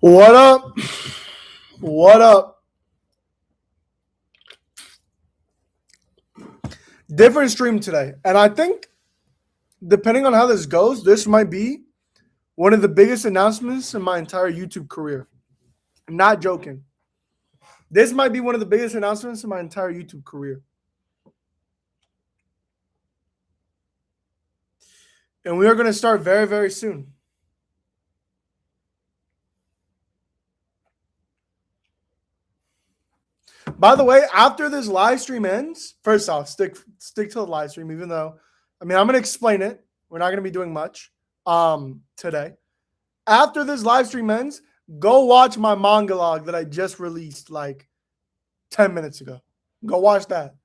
What up? What up? Different stream today. And I think, depending on how this goes, this might be one of the biggest announcements in my entire YouTube career. I'm not joking. This might be one of the biggest announcements in my entire YouTube career. And we are going to start very, very soon. By the way, after this live stream ends, first off, stick to the live stream, even though, I'm going to explain it. We're not going to be doing much today. After this live stream ends, go watch my manga log that I just released like 10 minutes ago. Go watch that.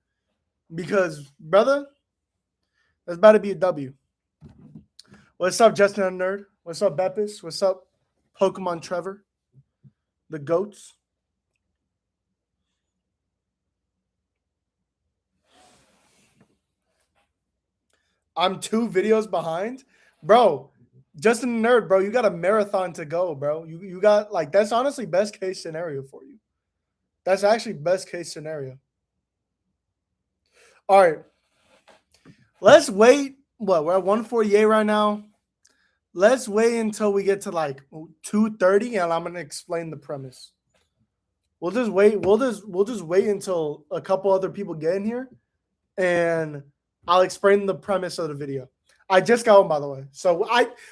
Because, brother, that's about to be a W. What's up, Justin and Nerd? What's up, Beppis? What's up, Pokemon Trevor? The goats. I'm 2 videos behind. Bro, Justin Nerd, bro, you got a marathon to go, bro. You got, like, that's honestly best case scenario for you. That's actually best case scenario. All right. Let's wait. What? We're at 148 right now. Let's wait until we get to like 2:30, and I'm gonna explain the premise. We'll just wait. We'll just wait until a couple other people get in here, and I'll explain the premise of the video. I just got one, by the way, so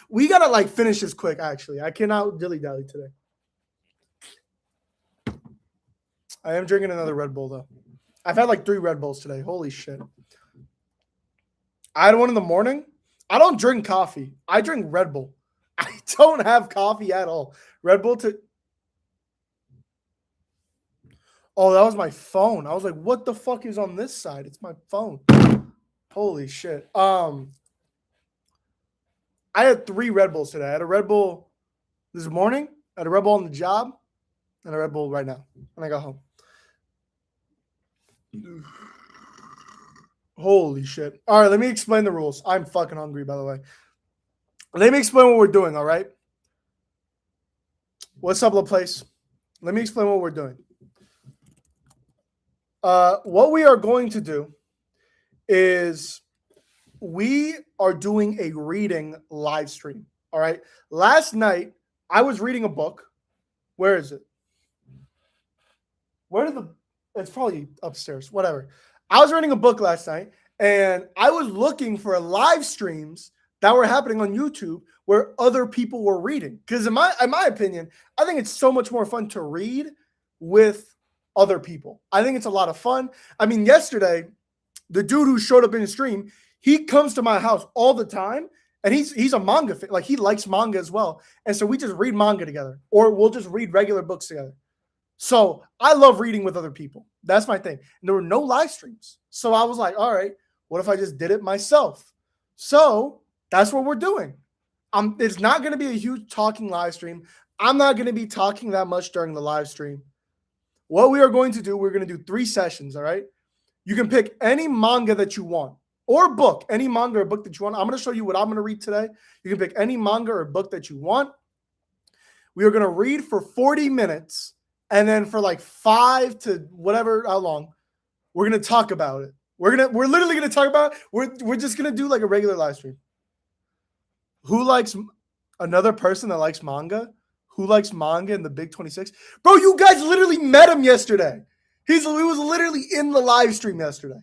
we gotta like finish this quick. Actually, I cannot dilly dally today. I am drinking another Red Bull though. I've had like 3 Red Bulls today. Holy shit! I had one in the morning. I don't drink coffee. I drink Red Bull. I don't have coffee at all. Red Bull to. Oh, that was my phone. I was like, what the fuck is on this side? It's my phone. Holy shit. I had 3 Red Bulls today. I had a Red Bull this morning, I had a Red Bull on the job, and a Red Bull right now when I got home. Holy shit. All right, let me explain the rules. I'm fucking hungry, by the way. Let me explain what we're doing, all right? What's up, LaPlace? Let me explain what we're doing. What we are going to do is we are doing a reading live stream, all right? Last night, I was reading a book. Where is it? It's probably upstairs, whatever. I was reading a book last night, and I was looking for live streams that were happening on YouTube where other people were reading. Because in my opinion, I think it's so much more fun to read with other people. I think it's a lot of fun. I mean, yesterday, the dude who showed up in the stream, he comes to my house all the time, and he's a manga fan. Like, he likes manga as well. And so we just read manga together, or we'll just read regular books together. So I love reading with other people. That's my thing. And there were no live streams. So I was like, all right, what if I just did it myself? So that's what we're doing. It's not going to be a huge talking live stream. I'm not going to be talking that much during the live stream. What we are going to do, we're going to do 3 sessions, all right? You can pick any manga that you want or book, any manga or book that you want. I'm going to show you what I'm going to read today. You can pick any manga or book that you want. We are going to read for 40 minutes. And then for like 5 to whatever, how long, we're gonna talk about it. We're literally gonna talk about it. We're just gonna do like a regular live stream. Who likes another person that likes manga? Who likes manga in the Big 26? Bro, you guys literally met him yesterday. He was literally in the live stream yesterday.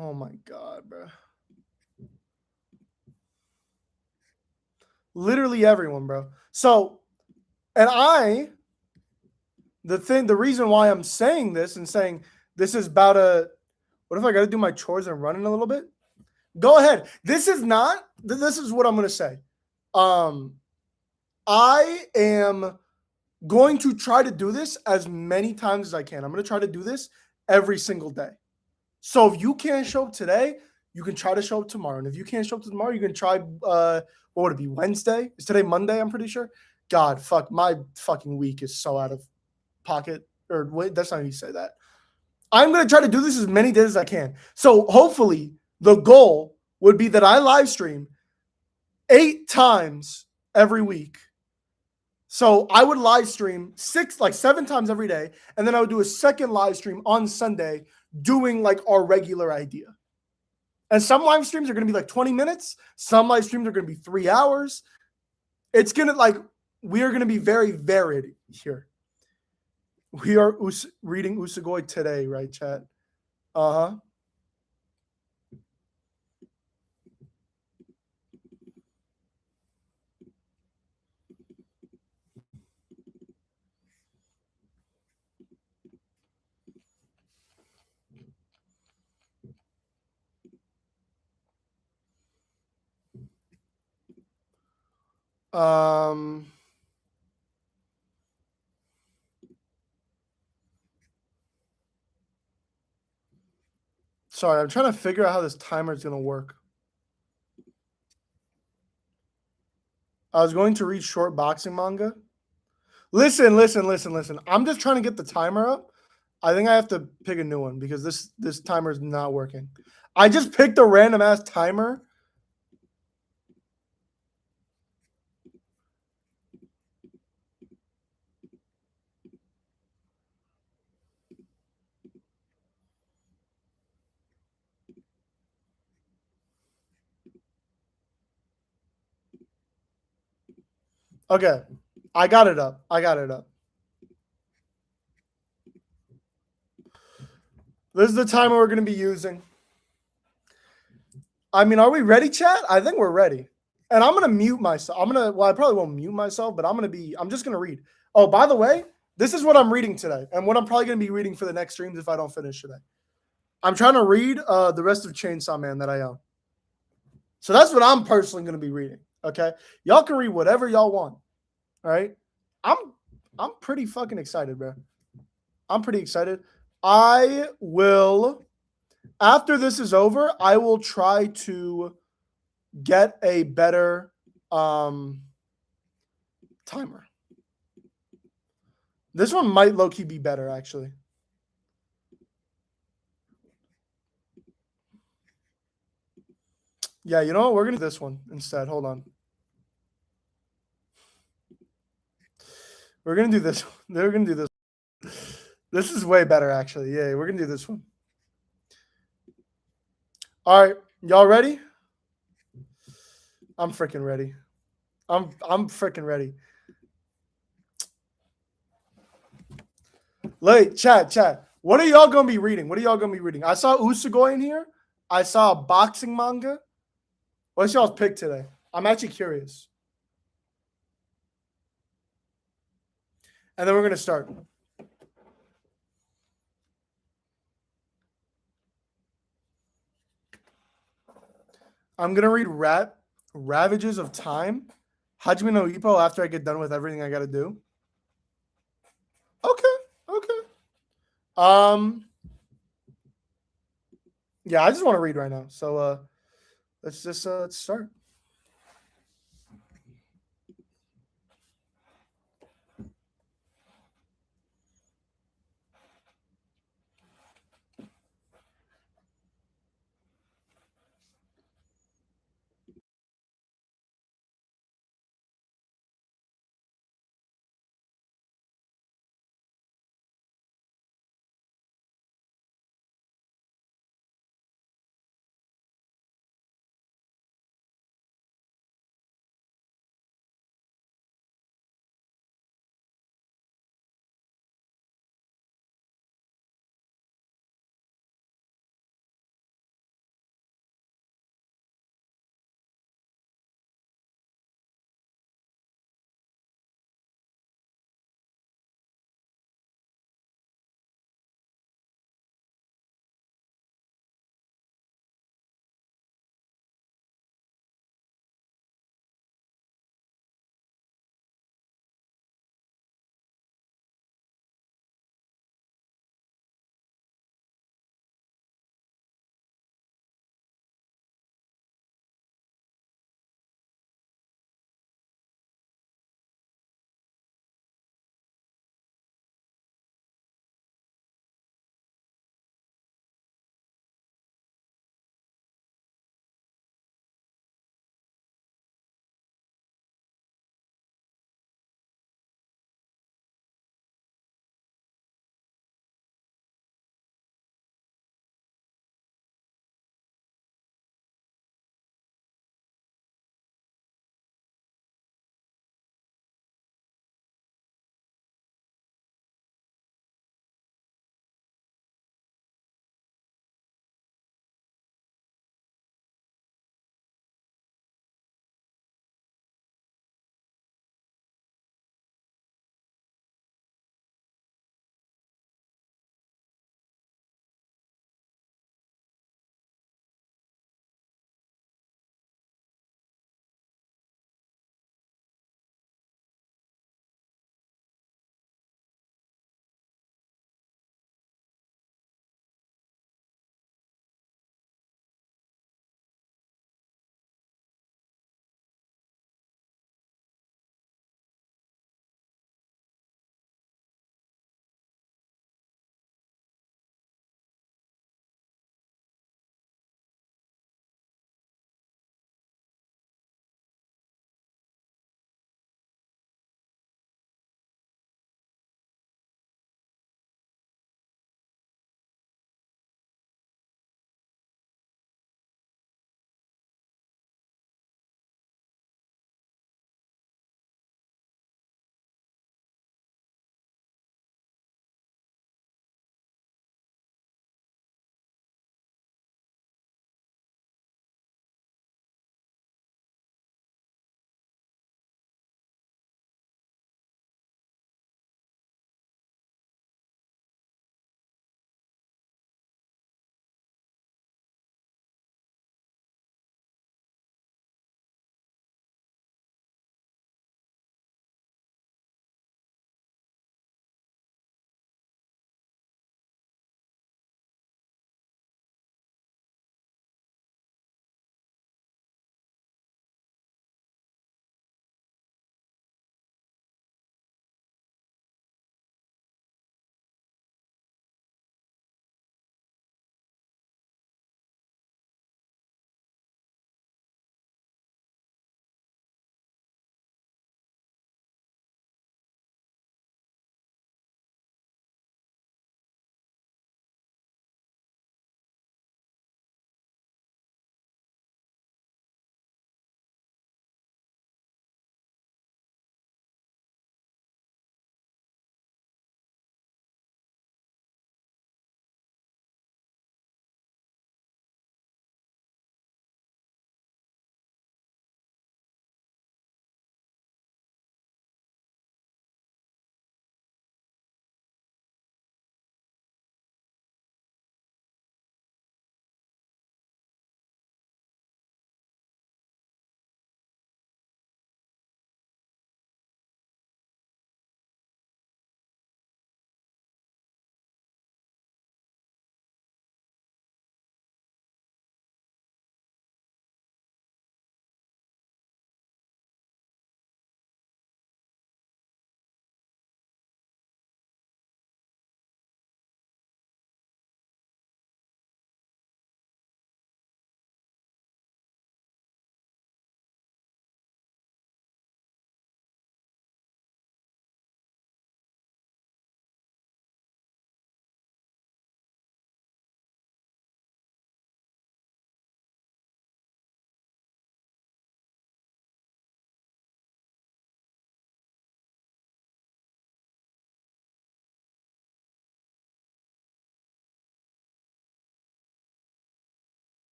Oh my God, bro. Literally everyone, bro. So, and the reason why I'm saying this and saying this is about What if I got to do my chores and run in a little bit? Go ahead. This is what I'm going to say. I am going to try to do this as many times as I can. I'm going to try to do this every single day. So if you can't show up today, you can try to show up tomorrow. And if you can't show up tomorrow, you can try, what would it be, Wednesday? Is today Monday, I'm pretty sure? God, fuck, my fucking week is so out of pocket. Or wait, that's not how you say that. I'm going to try to do this as many days as I can. So hopefully the goal would be that I live stream 8 times every week. So I would live stream 7 times every day. And then I would do a second live stream on Sunday doing like our regular idea. And some live streams are going to be like 20 minutes. Some live streams are going to be 3 hours. It's going to we are going to be very varied here. We are reading Usagoi today, right, chat? Uh-huh. Sorry, I'm trying to figure out how this timer is going to work. I was going to read short boxing manga. Listen. I'm just trying to get the timer up. I think I have to pick a new one because this timer is not working. I just picked a random ass timer. Okay. I got it up. This is the timer we're going to be using. I mean, are we ready, chat? I think we're ready. And I'm going to mute myself. I probably won't mute myself, but I'm just going to read. Oh, by the way, this is what I'm reading today and what I'm probably going to be reading for the next streams if I don't finish today. I'm trying to read the rest of Chainsaw Man that I own. So that's what I'm personally going to be reading, okay? Y'all can read whatever y'all want, all right? I'm pretty fucking excited, bro. I'm pretty excited. I will, after this is over, I will try to get a better timer. This one might low-key be better, actually. Yeah, you know what? We're going to do this one instead. Hold on. We're going to do this. We're going to do this. This is way better, actually. Yeah, we're going to do this one. All right. Y'all ready? I'm freaking ready. I'm freaking ready. Chat. What are y'all going to be reading? I saw Usagoi in here. I saw a boxing manga. What's y'all's pick today? I'm actually curious. And then we're going to start. I'm going to read Ravages of Time. Hajime no Ippo after I get done with everything I got to do. Okay. Yeah, I just want to read right now. So let's just start.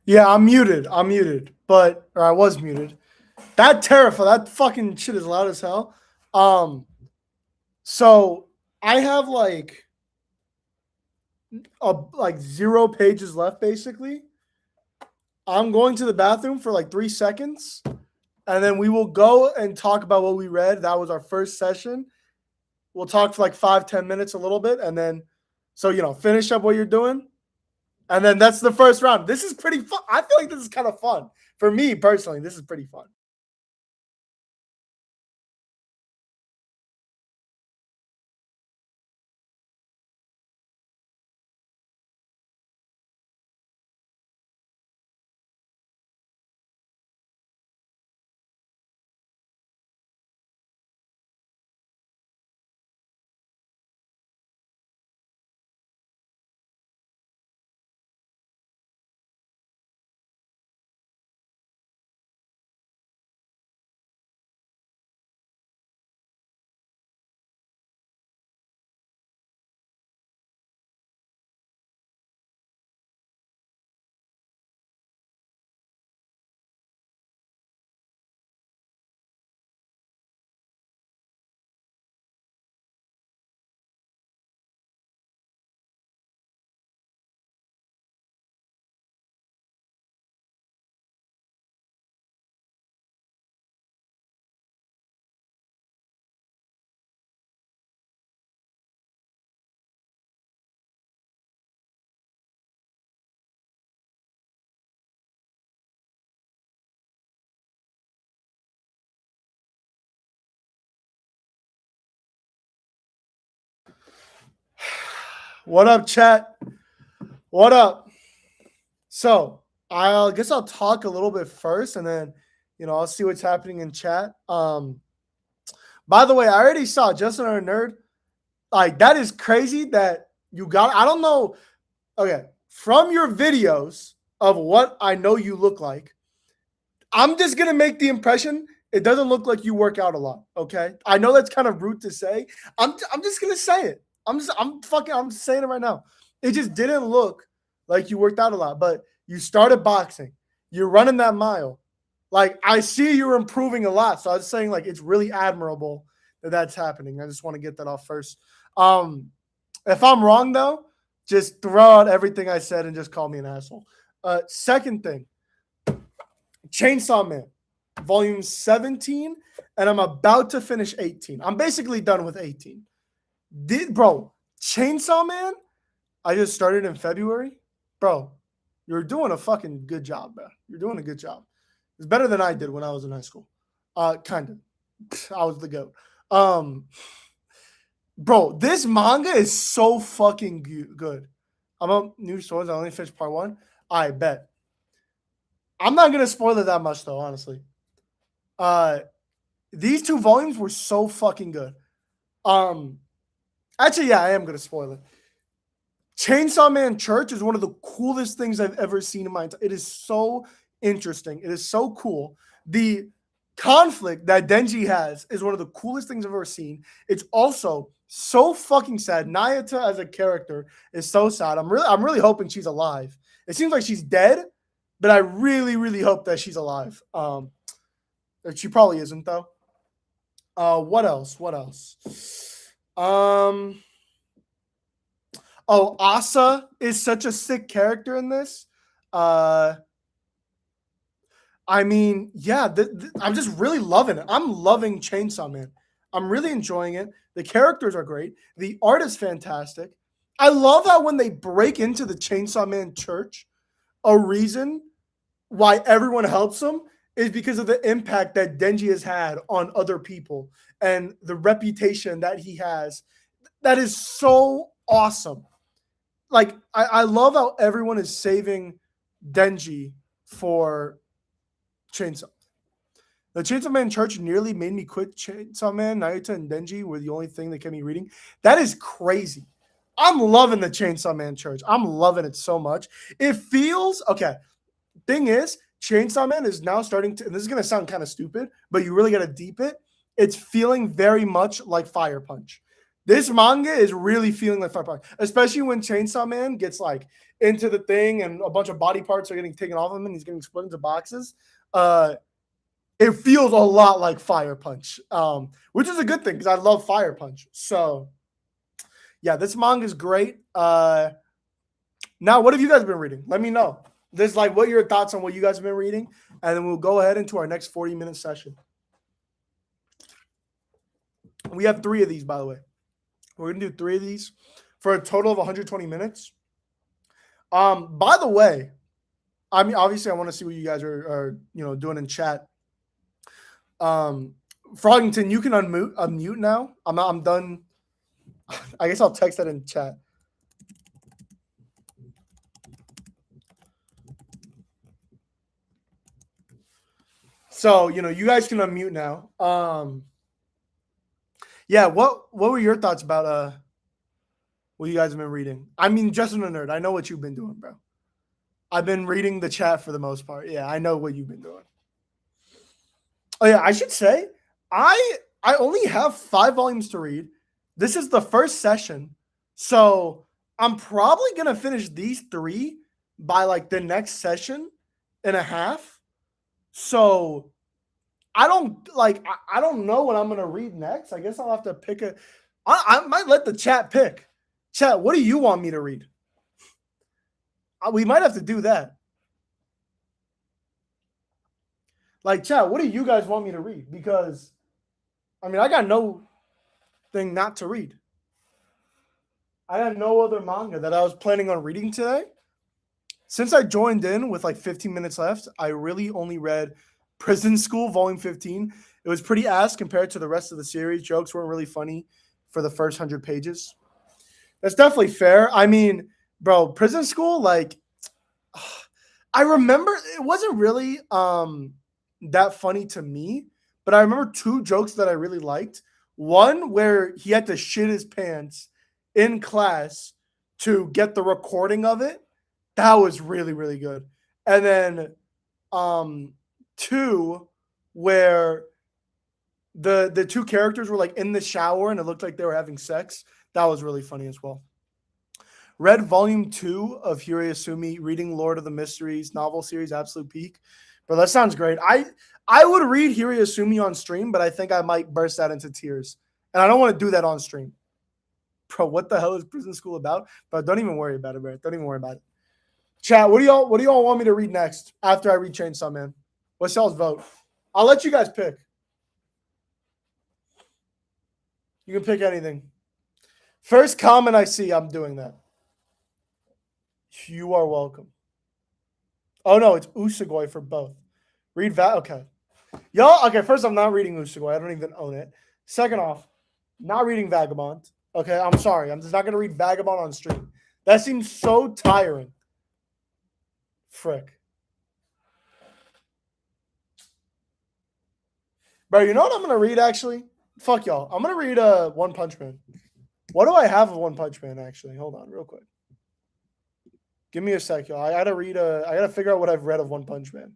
Yeah, I'm muted. I'm muted, or I was muted. That terrifying. That fucking shit is loud as hell. Um, so I have like 0 pages left, basically. I'm going to the bathroom for like 3 seconds, and then we will go and talk about what we read. That was our first session. We'll talk for like 5-10 minutes, a little bit, and then finish up what you're doing, and then that's the first round. This is pretty fun. I feel like this is kind of fun for me personally. This is pretty fun. What up, chat? What up? So I guess I'll talk a little bit first, and then I'll see what's happening in chat. By the way, I already saw Justin our nerd. Like, that is crazy that you got. I don't know. Okay, from your videos of what I know you look like, I'm just gonna make the impression it doesn't look like you work out a lot. Okay, I know that's kind of rude to say. I'm just gonna say it. I'm saying it right now. It just didn't look like you worked out a lot, but you started boxing. You're running that mile. Like, I see you're improving a lot. So I was saying, like, it's really admirable that that's happening. I just want to get that off first. If I'm wrong though, just throw out everything I said and just call me an asshole. Second thing, Chainsaw Man, volume 17, and I'm about to finish 18. I'm basically done with 18. Bro, Chainsaw Man, I just started in February. Bro, you're doing a fucking good job, bro. You're doing a good job. It's better than I did when I was in high school. Kind of. I was the goat. Bro, this manga is so fucking good. I'm on new stories. I only finished part 1. I bet. I'm not gonna spoil it that much though, honestly. These 2 volumes were so fucking good. Actually, yeah, I am gonna spoil it. Chainsaw Man Church is one of the coolest things I've ever seen in my entire. It is so interesting. It is so cool. The conflict that Denji has is one of the coolest things I've ever seen. It's also so fucking sad. Nayata as a character is so sad. I'm really hoping she's alive. It seems like she's dead, but I really, really hope that she's alive. She probably isn't though. What else? What else? Oh, Asa is such a sick character in this. I mean, yeah, I'm just really loving it. I'm loving Chainsaw Man. I'm really enjoying it. The characters are great. The art is fantastic. I love how when they break into the Chainsaw Man church, a reason why everyone helps him is because of the impact that Denji has had on other people and the reputation that he has. That is so awesome. Like, I love how everyone is saving Denji for Chainsaw. The Chainsaw Man Church nearly made me quit Chainsaw Man. Naruto and Denji were the only thing that kept me reading. That is crazy. I'm loving the Chainsaw Man Church. I'm loving it so much. It feels okay. Thing is, Chainsaw Man is now starting to, and this is going to sound kind of stupid, but you really got to deep it. It's feeling very much like Fire Punch. This manga is really feeling like Fire Punch, especially when Chainsaw Man gets like into the thing and a bunch of body parts are getting taken off of him and he's getting split into boxes. It feels a lot like Fire Punch, which is a good thing because I love Fire Punch. So, yeah, this manga is great. Now, what have you guys been reading? Let me know. This like what are your thoughts on what you guys have been reading, and then we'll go ahead into our next 40-minute session. We have 3 of these, by the way. We're gonna do 3 of these for a total of 120 minutes. By the way, I mean, obviously, I want to see what you guys are doing in chat. Froggington, you can unmute now. I'm done. I guess I'll text that in chat. So, you guys can unmute now. Yeah, what were your thoughts about what you guys have been reading? I mean, Justin the Nerd, I know what you've been doing, bro. I've been reading the chat for the most part. Yeah, I know what you've been doing. Oh yeah, I should say I only have 5 volumes to read. This is the first session, so I'm probably gonna finish these 3 by like the next session and a half. So I don't know what I'm gonna read next. I guess I'll have to pick I might let the chat pick. Chat, what do you want me to read? We might have to do that. Like, chat, what do you guys want me to read? Because, I mean, I got no thing not to read. I had no other manga that I was planning on reading today. Since I joined in with like 15 minutes left, I really only read Prison School Volume 15. It was pretty ass compared to the rest of the series. Jokes weren't really funny for the first 100 pages. That's definitely fair. I mean, bro, Prison School, like, I remember it wasn't really that funny to me, but I remember 2 jokes that I really liked. One where he had to shit his pants in class to get the recording of it. That was really, really good. And then 2 where the 2 characters were like in the shower and it looked like they were having sex. That was really funny as well. Read volume 2 of Hirayasumi, reading Lord of the Mysteries novel series, Absolute Peak. Bro, that sounds great. I would read Hirayasumi on stream, but I think I might burst out into tears. And I don't want to do that on stream. Bro, what the hell is Prison School about? But don't even worry about it, bro. Don't even worry about it. Chat, what do y'all want me to read next after I read Chainsaw Man? What's y'all's vote? I'll let you guys pick. You can pick anything. First comment I see, I'm doing that. You are welcome. Oh, no, it's Usugoi for both. Read okay. Y'all, okay, first, I'm not reading Usugoi. I don't even own it. Second off, not reading Vagabond. Okay, I'm sorry. I'm just not going to read Vagabond on stream. That seems so tiring. Frick. Bro, you know what I'm going to read, actually? Fuck y'all. I'm going to read One Punch Man. What do I have of One Punch Man, actually? Hold on, real quick. Give me a sec, y'all. I gotta figure out what I've read of One Punch Man.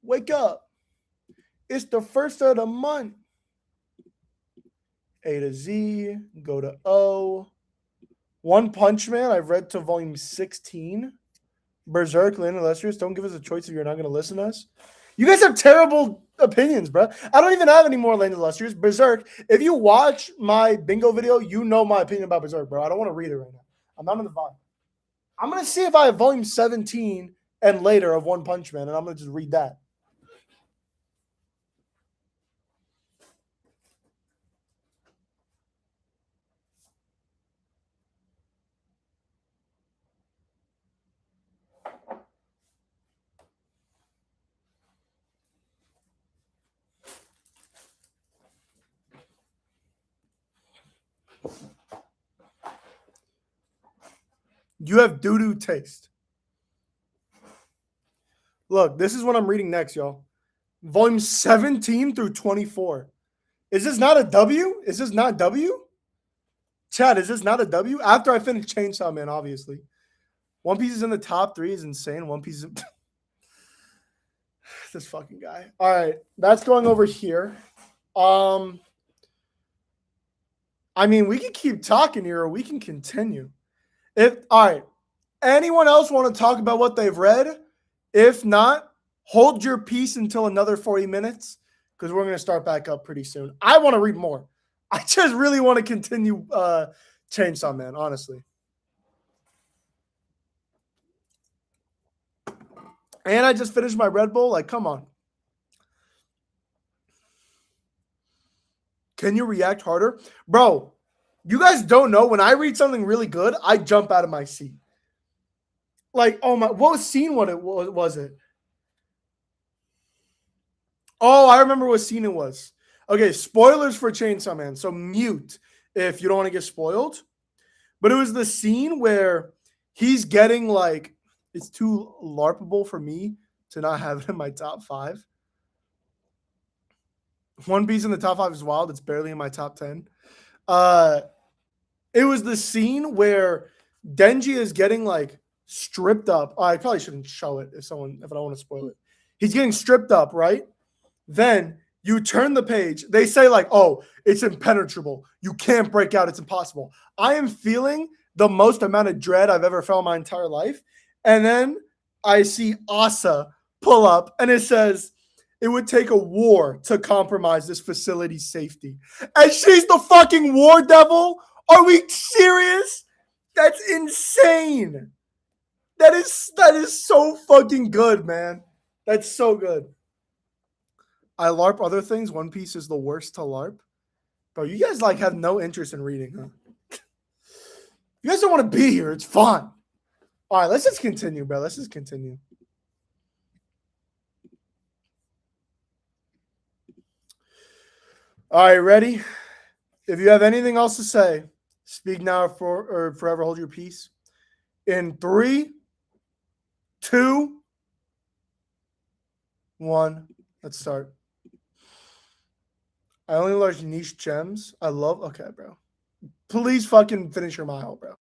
Wake up. It's the first of the month. A to Z, go to O. One Punch Man, I've read to volume 16. Berserk, Land Illustrious, don't give us a choice if you're not going to listen to us. You guys have terrible opinions, bro. I don't even have any more Land Illustrious. Berserk, if you watch my bingo video, you know my opinion about Berserk, bro. I don't want to read it right now. I'm not in the vibe. I'm going to see if I have volume 17 and later of One Punch Man, and I'm going to just read that. You have doo-doo taste. Look, this is what I'm reading next, y'all. Volume 17 through 24. Is this not a W? Is this not W? Chad, is this not a W? After I finish Chainsaw Man, obviously. One Piece is in the top 3 is insane. One Piece is... this fucking guy. All right, that's going over here. I mean, we can keep talking here or we can continue. If all right, anyone else want to talk about what they've read? If not, hold your peace until another 40 minutes because we're going to start back up pretty soon. I want to read more. I just really want to continue Chainsaw Man, honestly. And I just finished my Red Bull. Like, come on. Can you react harder? Bro, you guys don't know. When I read something really good, I jump out of my seat. Like, oh my, what scene was it? Oh, I remember what scene it was. Okay, spoilers for Chainsaw Man. So mute if you don't want to get spoiled. But it was the scene where he's getting like, it's too LARPable for me to not have it in my top 5. One Piece in the top 5 is wild. It's barely in my top 10. It was the scene where Denji is getting like stripped up. I probably shouldn't show it if I don't want to spoil it. He's getting stripped up, right? Then you turn the page. They say like, "Oh, it's impenetrable. You can't break out. It's impossible." I am feeling the most amount of dread I've ever felt in my entire life. And then I see Asa pull up and it says, "It would take a war to compromise this facility's safety." And she's the fucking war devil? Are we serious? That's insane. That is so fucking good, man. That's so good. I LARP other things. One Piece is the worst to LARP. Bro, you guys like have no interest in reading, huh? You guys don't want to be here. It's fun. All right, let's just continue, bro. Let's just continue. All right, ready? If you have anything else to say, speak now or forever hold your peace. In 3, 2, 1, let's start. I only learned niche gems. I love. Okay, bro. Please fucking finish your mile, bro.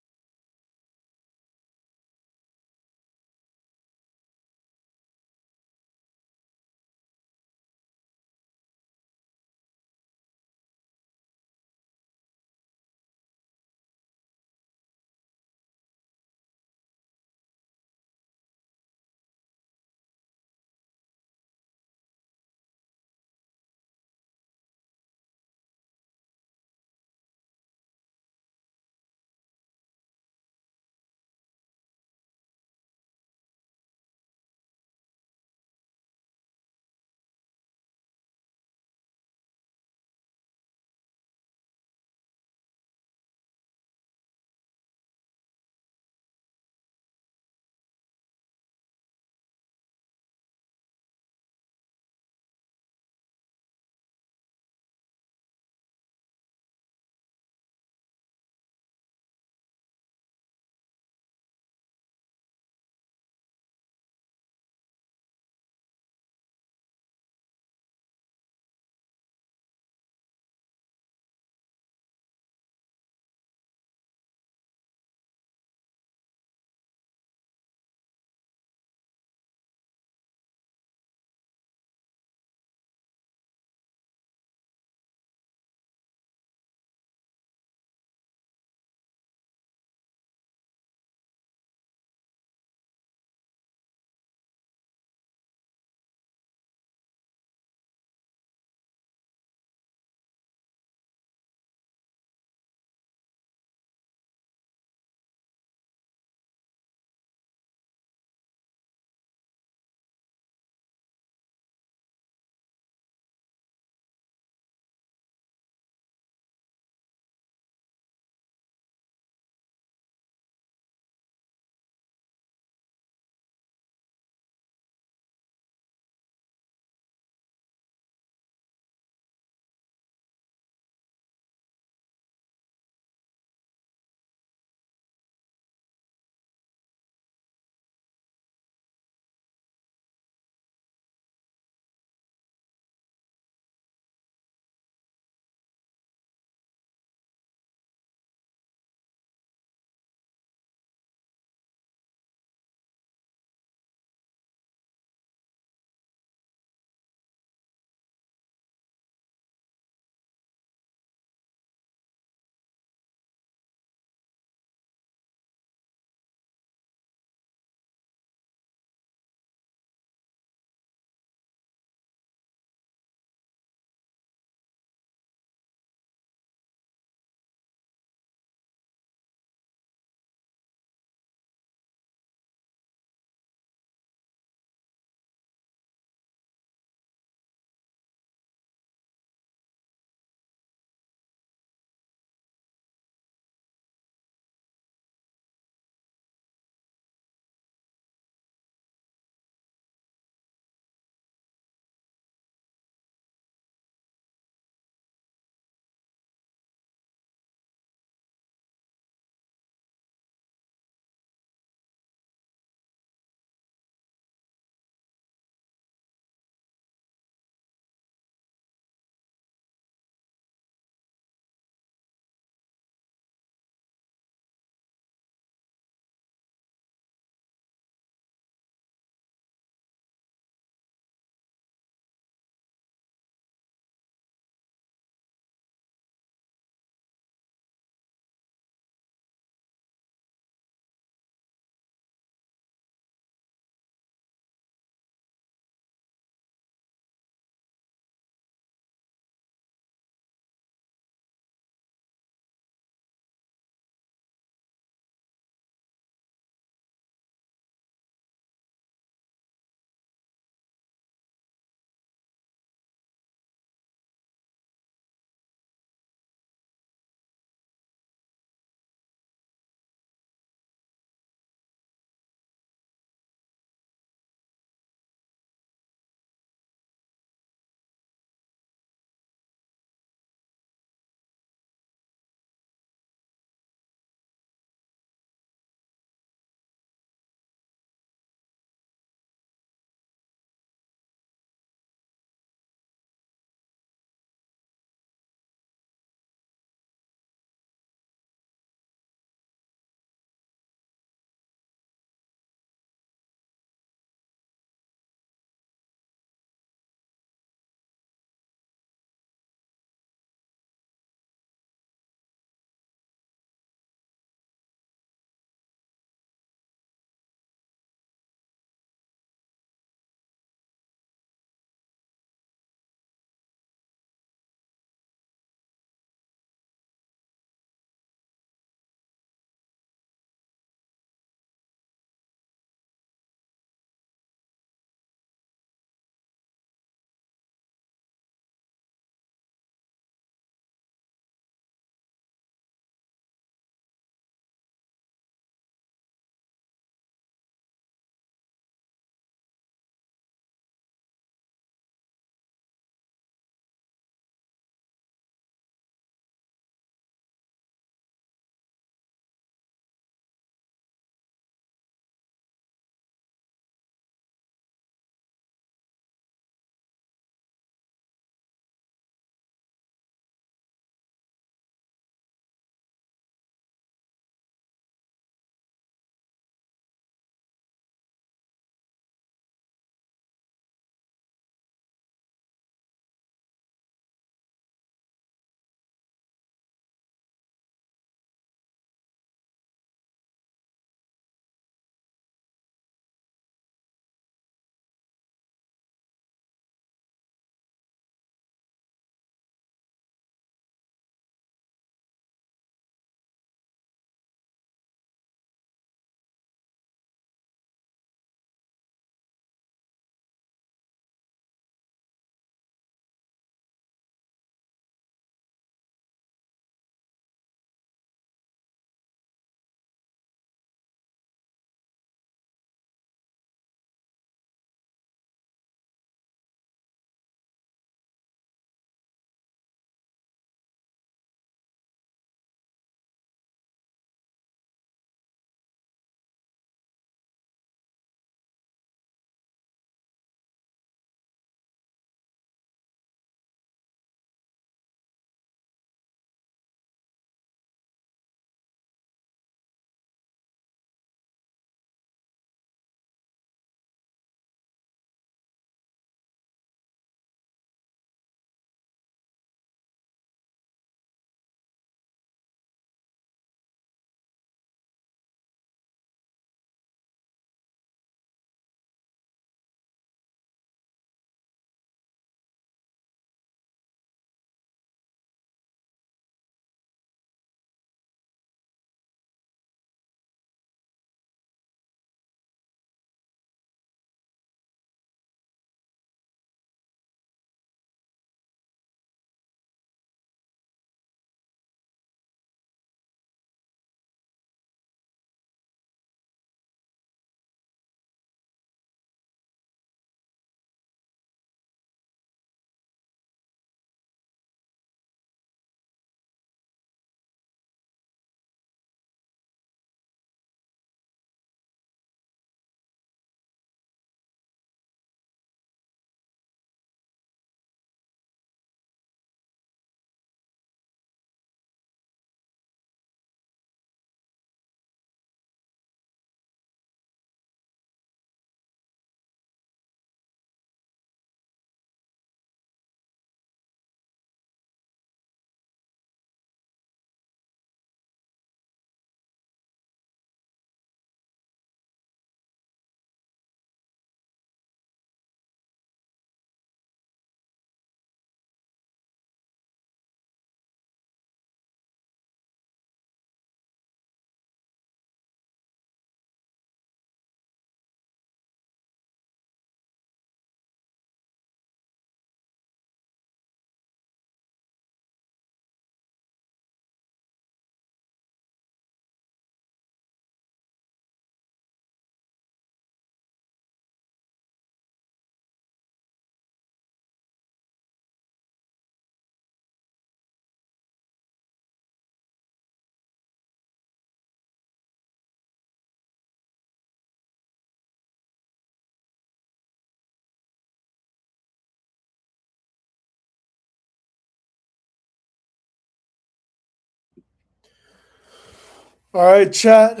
All right, chat.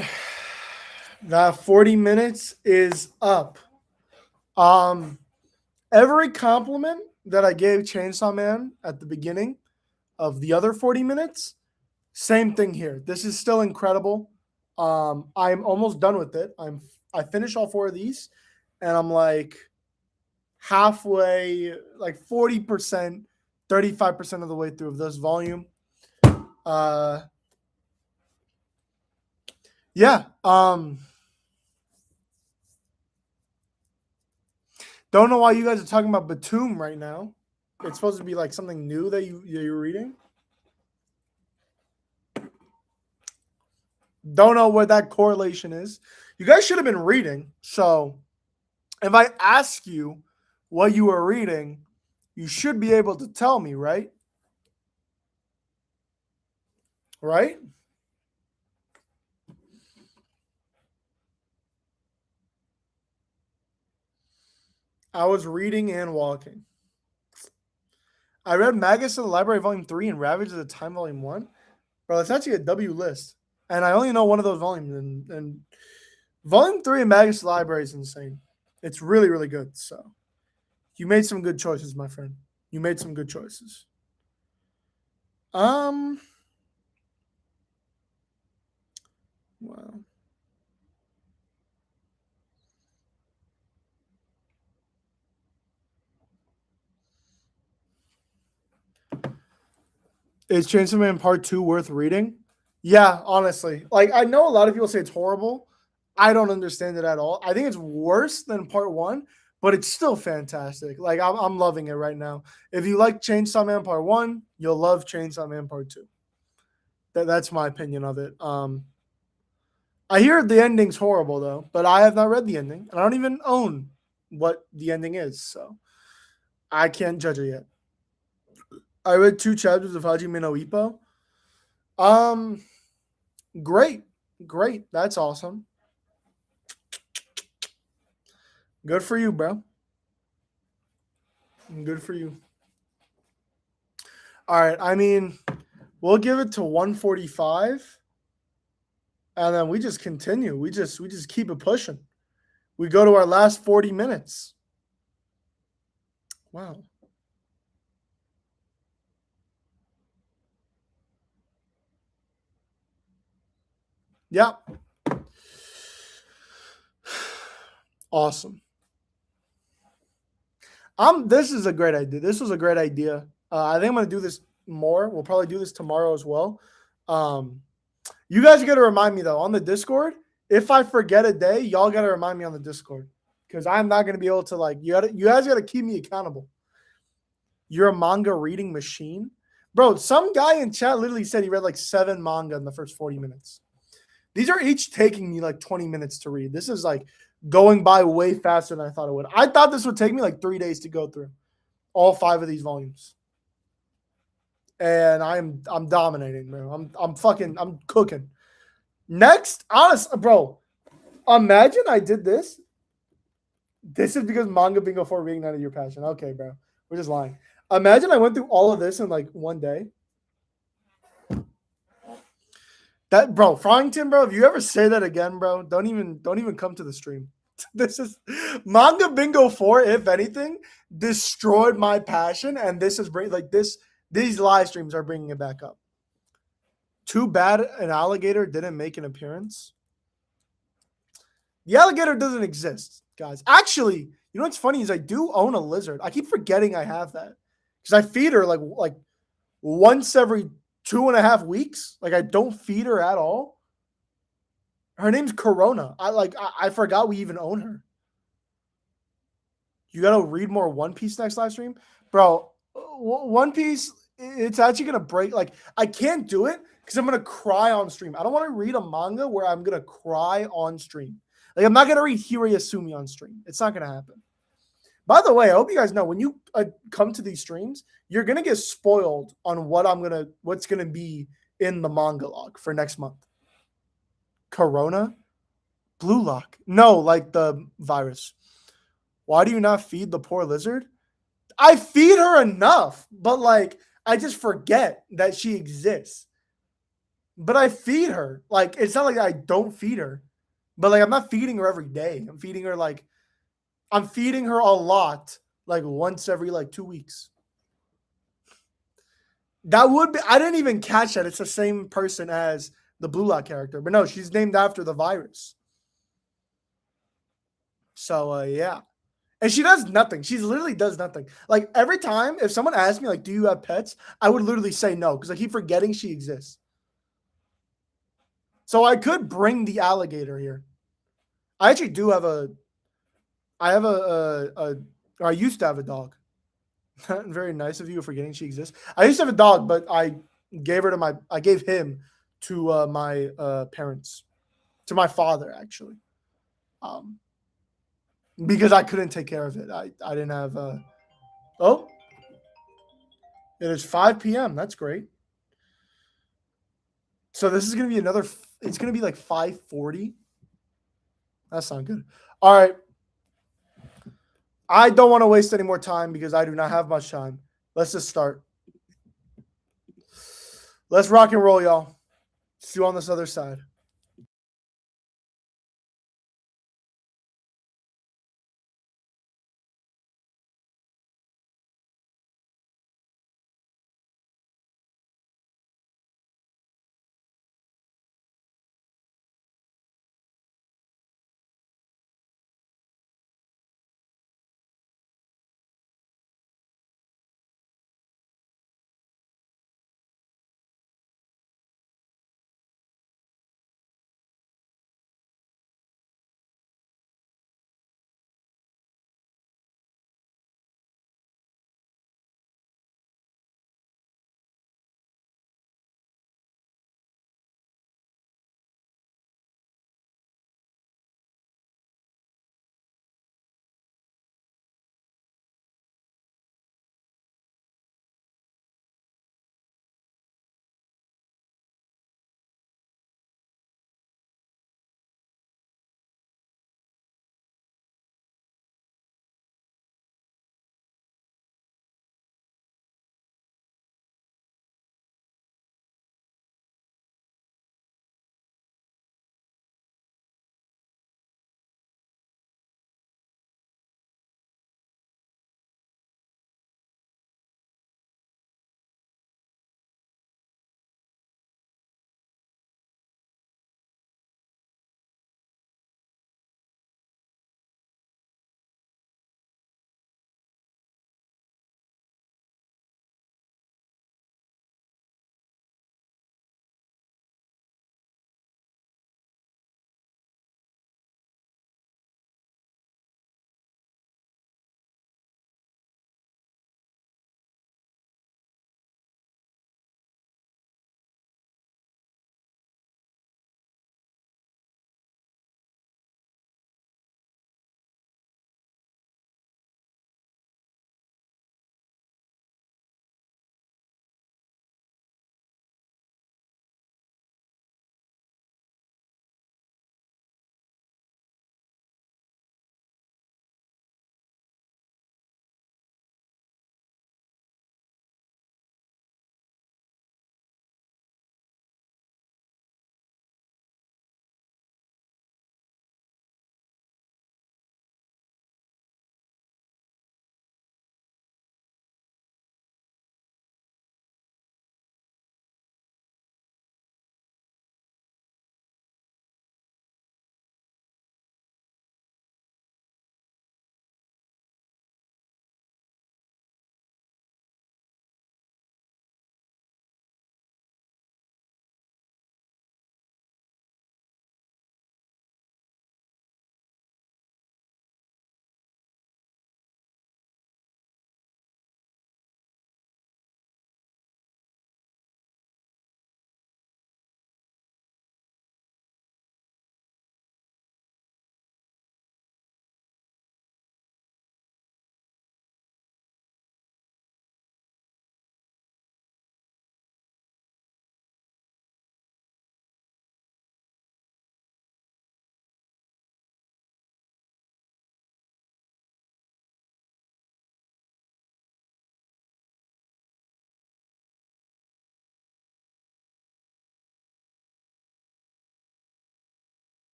That 40 minutes is up. Um, every compliment that I gave Chainsaw Man at the beginning of the other 40 minutes, same thing here. This is still incredible. I'm almost done with it. I finished all four of these, and I'm like halfway, like 40%, 35% of the way through this volume. Uh, yeah. Don't know why you guys are talking about Batum right now. It's supposed to be like something new that you're reading. Don't know what that correlation is. You guys should have been reading. So if I ask you what you were reading, you should be able to tell me, right? Right? I was reading and walking. I read Magus of the Library Volume 3 and Ravage of the Time Volume 1. Bro, that's actually a W list. And I only know one of those volumes. And Volume 3 of Magus of the Library is insane. It's really, really good. So you made some good choices, my friend. You made some good choices. Wow. Is Chainsaw Man Part 2 worth reading? Yeah, honestly. Like, I know a lot of people say it's horrible. I don't understand it at all. I think it's worse than Part 1, but it's still fantastic. Like, I'm loving it right now. If you like Chainsaw Man Part 1, you'll love Chainsaw Man Part 2. That's my opinion of it. I hear the ending's horrible, though, but I have not read the ending, and I don't even own what the ending is, so I can't judge it yet. I read 2 chapters of Hajime no Ippo. Great. That's awesome. Good for you, bro. Good for you. All right. I mean, we'll give it to 145. And then we just continue. We just keep it pushing. We go to our last 40 minutes. Wow. Yep. Awesome. This is a great idea. This was a great idea. I think I'm gonna do this more. We'll probably do this tomorrow as well. You guys got to remind me though on the Discord. If I forget a day, y'all got to remind me on the Discord because I'm not gonna be able to like. You guys got to keep me accountable. You're a manga reading machine, bro. Some guy in chat literally said he read like 7 manga in the first 40 minutes. These are each taking me like 20 minutes to read. This is like going by way faster than I thought it would. I thought this would take me like 3 days to go through all 5 of these volumes. And I'm dominating, bro. I'm cooking. Next, honest, bro. Imagine I did this. This is because Manga Bingo 4 reignited your passion. Okay, bro. We're just lying. Imagine I went through all of this in like one day. That bro, Fryington, bro, if you ever say that again, bro, don't even come to the stream. This is Manga Bingo 4, if anything, destroyed my passion, and this is like this. These live streams are bringing it back up. Too bad an alligator didn't make an appearance. The alligator doesn't exist, guys. Actually, you know what's funny is I do own a lizard. I keep forgetting I have that because I feed her like once every 2.5 weeks. Like I don't feed her at all. Her name's Corona. I forgot we even own her. You gotta read more One Piece next live stream, bro. One Piece, it's actually gonna break. Like I can't do it because I'm gonna cry on stream. I don't want to read a manga where I'm gonna cry on stream. Like I'm not gonna read Hirayasumi on stream. It's not gonna happen. By the way, I hope you guys know when you come to these streams, you're gonna get spoiled on what's gonna be in the manga log for next month. Corona, Blue Lock. No, like the virus. Why do you not feed the poor lizard? I feed her enough, but like I just forget that she exists. But I feed her. Like, it's not like I don't feed her, but like I'm not feeding her every day. I'm feeding her a lot, like once every like 2 weeks. That would be. I didn't even catch that. It's the same person as the Blue Lock character, but no, she's named after the virus. So yeah, and she does nothing. She literally does nothing. Like every time, if someone asks me like, "Do you have pets?" I would literally say no because I keep forgetting she exists. So I could bring the alligator here. I actually do have a. I have or I used to have a dog. Very nice of you forgetting she exists. I used to have a dog, but I gave him to my parents, to my father actually, um, because I couldn't take care of it. I didn't have. Oh, it is 5 p.m. That's great. So this is gonna be another. It's gonna be like 5:40. That sounds good. All right. I don't want to waste any more time because I do not have much time. Let's just start. Let's rock and roll, y'all. See you on this other side.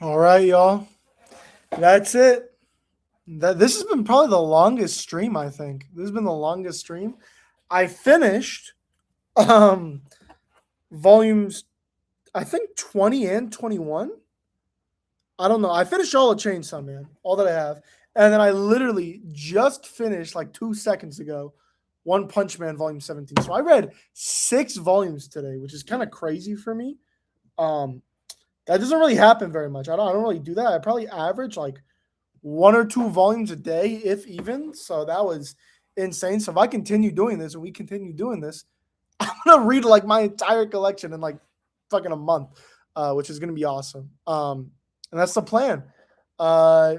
All right, y'all. That's it. This has been probably the longest stream, I think. This has been the longest stream. I finished um volumes I think 20 and 21. I don't know. I finished all of Chainsaw Man, all that I have. And then I literally just finished like 2 seconds ago One Punch Man Volume 17. So I read 6 volumes today, which is kind of crazy for me. That doesn't really happen very much. I don't really do that. I probably average like 1 or 2 volumes a day, if even. So that was insane. So if I continue doing this and we continue doing this, I'm gonna read like my entire collection in like fucking a month, which is gonna be awesome. And that's the plan. Uh,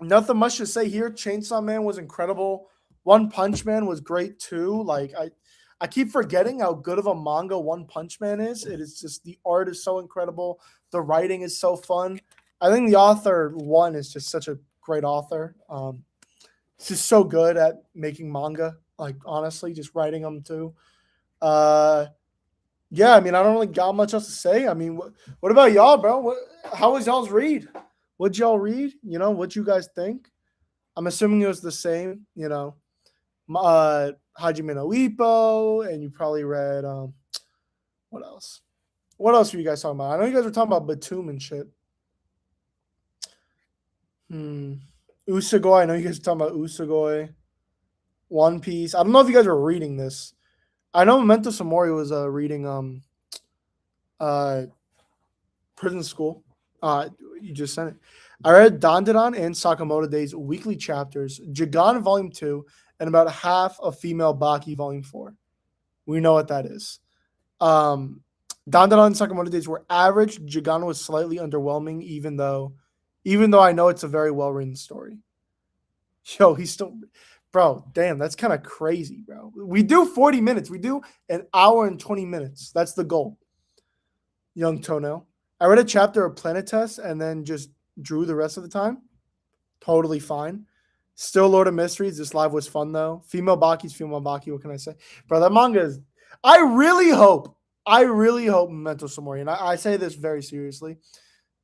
Nothing much to say here. Chainsaw Man was incredible. One Punch Man was great too. Like I keep forgetting how good of a manga One Punch Man is. It is just the art is so incredible. The writing is so fun. I think the author one is just such a great author. It's just so good at making manga. Like honestly, just writing them too. Yeah, I mean, I don't really got much else to say. I mean, what about y'all, bro? How was y'all's read? What'd y'all read? What you guys think? I'm assuming it was the same, Hajime no Ippo, and you probably read, what else? What else were you guys talking about? I know you guys were talking about Batum and shit. Usagoi, I know you guys were talking about Usagoi. One Piece. I don't know if you guys were reading this. I know Memento Mori was reading Prison School. You just sent it. I read Dandadan and Sakamoto Days weekly chapters, Jigan Volume 2, and about half of Female Baki Volume 4. We know what that is. Dandadan and Sakamoto Days were average. Jigan was slightly underwhelming, even though I know it's a very well-written story. Yo, he's still... Bro, damn, that's kind of crazy, bro. We do 40 minutes. We do an hour and 20 minutes. That's the goal. Young Toenail. I read a chapter of Planetes and then just drew the rest of the time. Totally fine. Still Lord of Mysteries. This live was fun, though. Female Baki's Female Baki. What can I say? Bro, that manga is... I really hope Memento Mori, and I say this very seriously,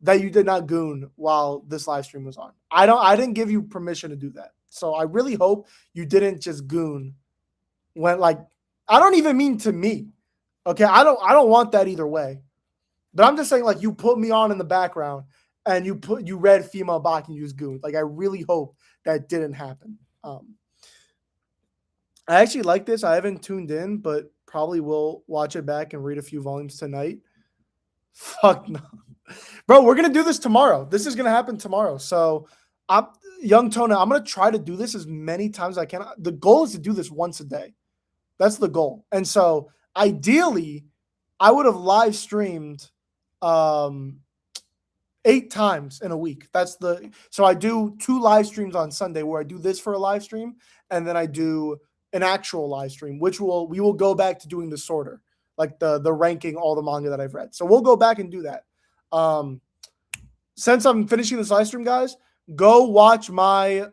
that you did not goon while this live stream was on. I didn't give you permission to do that. So I really hope you didn't just goon when, like, I don't even mean to me. Okay, I don't want that either way. But I'm just saying, like, you put me on in the background and you read Female Baki and you just gooned. Like, I really hope that didn't happen. I actually like this. I haven't tuned in, but probably will watch it back and read a few volumes tonight. Fuck no. Bro, we're gonna do this tomorrow. This is gonna happen tomorrow. So Young Tona, I'm going to try to do this as many times as I can. The goal is to do this once a day. That's the goal. And so ideally, I would have live streamed 8 times in a week. So I do 2 live streams on Sunday where I do this for a live stream, and then I do an actual live stream, which we will go back to doing the sorter, like the ranking all the manga that I've read. So we'll go back and do that. Since I'm finishing this live stream, guys, go watch my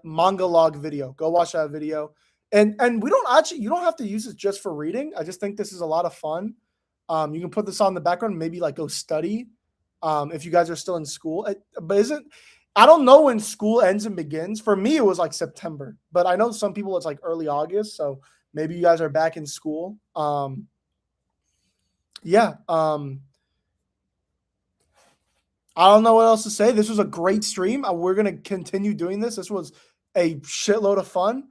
manga log video. Go watch that video. And you don't have to use it just for reading. I just think this is a lot of fun. You can put this on the background, maybe like go study if you guys are still in school. I don't know when school ends and begins. For me, it was like September, but I know some people it's like early August. So maybe you guys are back in school. I don't know what else to say. This was a great stream. We're going to continue doing this. This was a shitload of fun.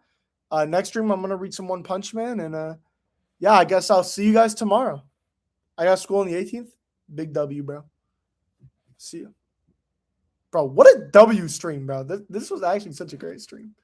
Next stream, I'm going to read some One Punch Man. And I guess I'll see you guys tomorrow. I got school on the 18th. Big W, bro. See you. Bro, what a W stream, bro. This was actually such a great stream.